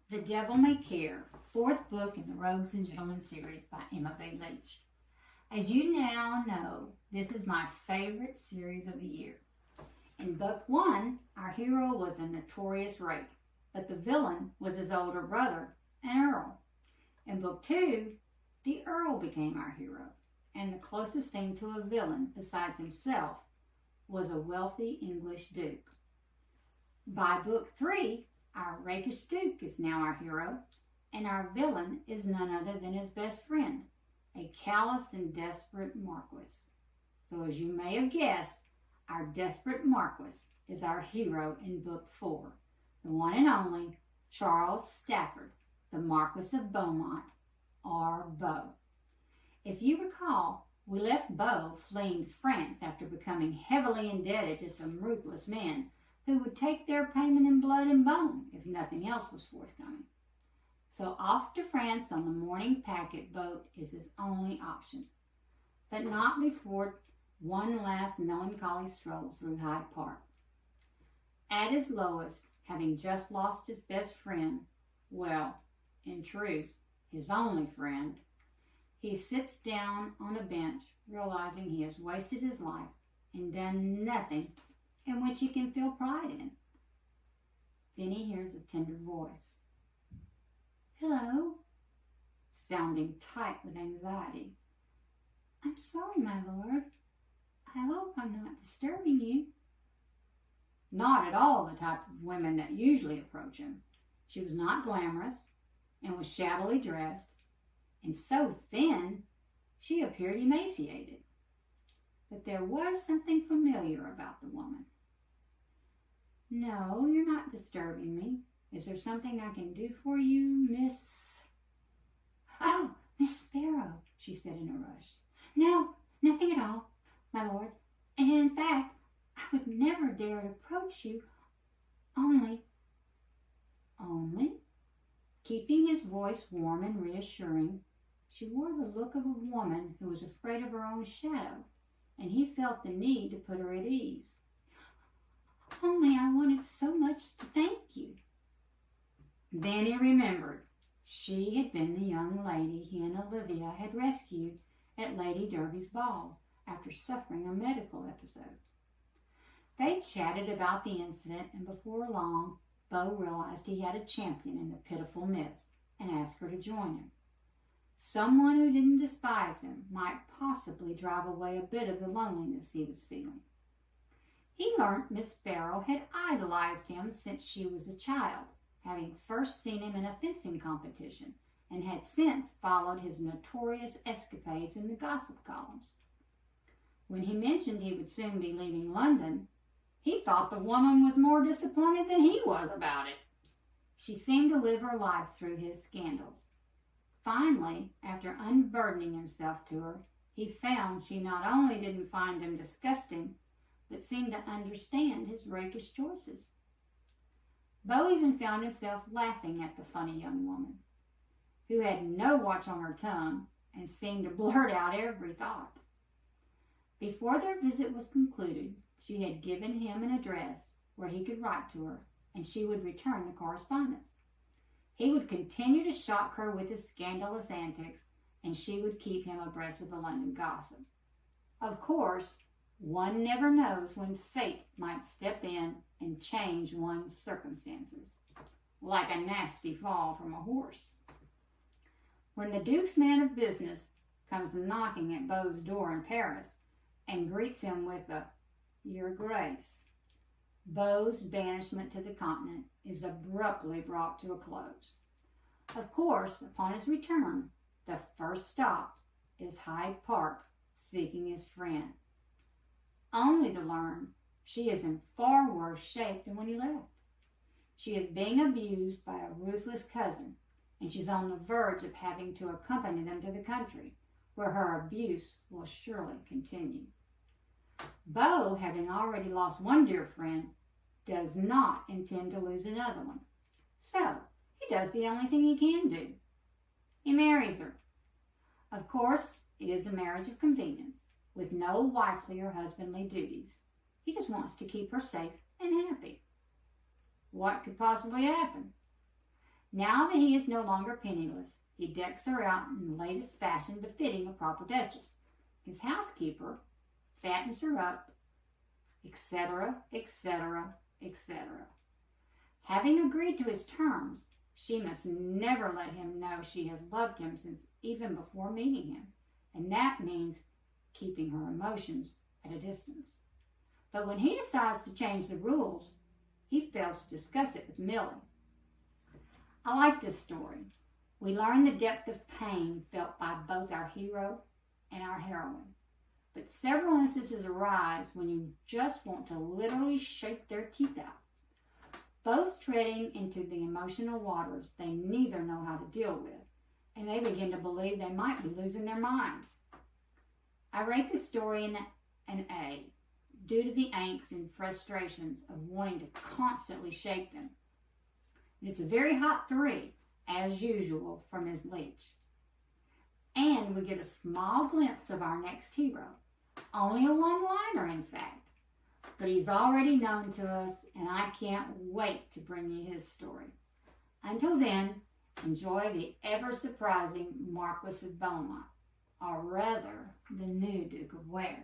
The Devil May Care, fourth book in the Rogues and Gentlemen series by Emma V. Leech. As you now know, this is my favorite series of the year. In book 1, our hero was a notorious rake, but the villain was his older brother, an earl. In book 2, the earl became our hero, and the closest thing to a villain besides himself was a wealthy English duke. By book 3, our rakish duke is now our hero, and our villain is none other than his best friend, a callous and desperate marquis. So as you may have guessed, our desperate marquis is our hero in book 4, the one and only Charles Stafford, the Marquis of Beaumont, or Beau. If you recall, we left Beau fleeing to France after becoming heavily indebted to some ruthless men who would take their payment in blood and bone if nothing else was forthcoming. So off to France on the morning packet boat is his only option, but not before one last melancholy stroll through Hyde Park. At his lowest, having just lost his best friend, well, in truth, his only friend, he sits down on a bench, realizing he has wasted his life and done nothing in which he can feel pride in. Then he hears a tender voice. "Hello," sounding tight with anxiety. "I'm sorry, my lord. I hope I'm not disturbing you." Not at all the type of women that usually approach him. She was not glamorous and was shabbily dressed, and so thin she appeared emaciated. But there was something familiar about the woman. "No, you're not disturbing me. Is there something I can do for you, Miss—" "Oh, Miss Sparrow," she said in a rush. "No, nothing at all, my lord. And in fact, I would never dare to approach you, only—" "Only?" Keeping his voice warm and reassuring, she wore the look of a woman who was afraid of her own shadow, and he felt the need to put her at ease. "Only I wanted so much to thank you." Then he remembered. She had been the young lady he and Olivia had rescued at Lady Derby's ball after suffering a medical episode. They chatted about the incident, and before long, Beau realized he had a champion in the pitiful mist and asked her to join him. Someone who didn't despise him might possibly drive away a bit of the loneliness he was feeling. He learned Miss Sparrow had idolized him since she was a child, having first seen him in a fencing competition, and had since followed his notorious escapades in the gossip columns. When he mentioned he would soon be leaving London, he thought the woman was more disappointed than he was about it. She seemed to live her life through his scandals. Finally, after unburdening himself to her, he found she not only didn't find him disgusting, but seemed to understand his rakish choices. Beau even found himself laughing at the funny young woman, who had no watch on her tongue and seemed to blurt out every thought. Before their visit was concluded, she had given him an address where he could write to her, and she would return the correspondence. He would continue to shock her with his scandalous antics, and she would keep him abreast of the London gossip. Of course, one never knows when fate might step in and change one's circumstances, like a nasty fall from a horse. When the Duke's man of business comes knocking at Beau's door in Paris and greets him with a "Your Grace," Beau's banishment to the continent is abruptly brought to a close. Of course, upon his return, the first stop is Hyde Park, seeking his friend, only to learn she is in far worse shape than when he left. She is being abused by a ruthless cousin, and she's on the verge of having to accompany them to the country, where her abuse will surely continue. Beau, having already lost one dear friend, does not intend to lose another one. So, he does the only thing he can do. He marries her. Of course, it is a marriage of convenience, with no wifely or husbandly duties. He just wants to keep her safe and happy. What could possibly happen? Now that he is no longer penniless, he decks her out in the latest fashion befitting a proper duchess. His housekeeper fattens her up, etc., etc., etc. Having agreed to his terms, she must never let him know she has loved him since even before meeting him, and that means keeping her emotions at a distance. But when he decides to change the rules, he fails to discuss it with Millie. I like this story. We learn the depth of pain felt by both our hero and our heroine. But several instances arise when you just want to literally shake their teeth out. Both treading into the emotional waters they neither know how to deal with, and they begin to believe they might be losing their minds. I rate the story an A, due to the angst and frustrations of wanting to constantly shake them. And it's a very hot 3, as usual, from Ms. Leech. And we get a small glimpse of our next hero. Only a one-liner, in fact. But he's already known to us, and I can't wait to bring you his story. Until then, enjoy the ever-surprising Marquis of Beaumont, or rather, the new Duke of Ware.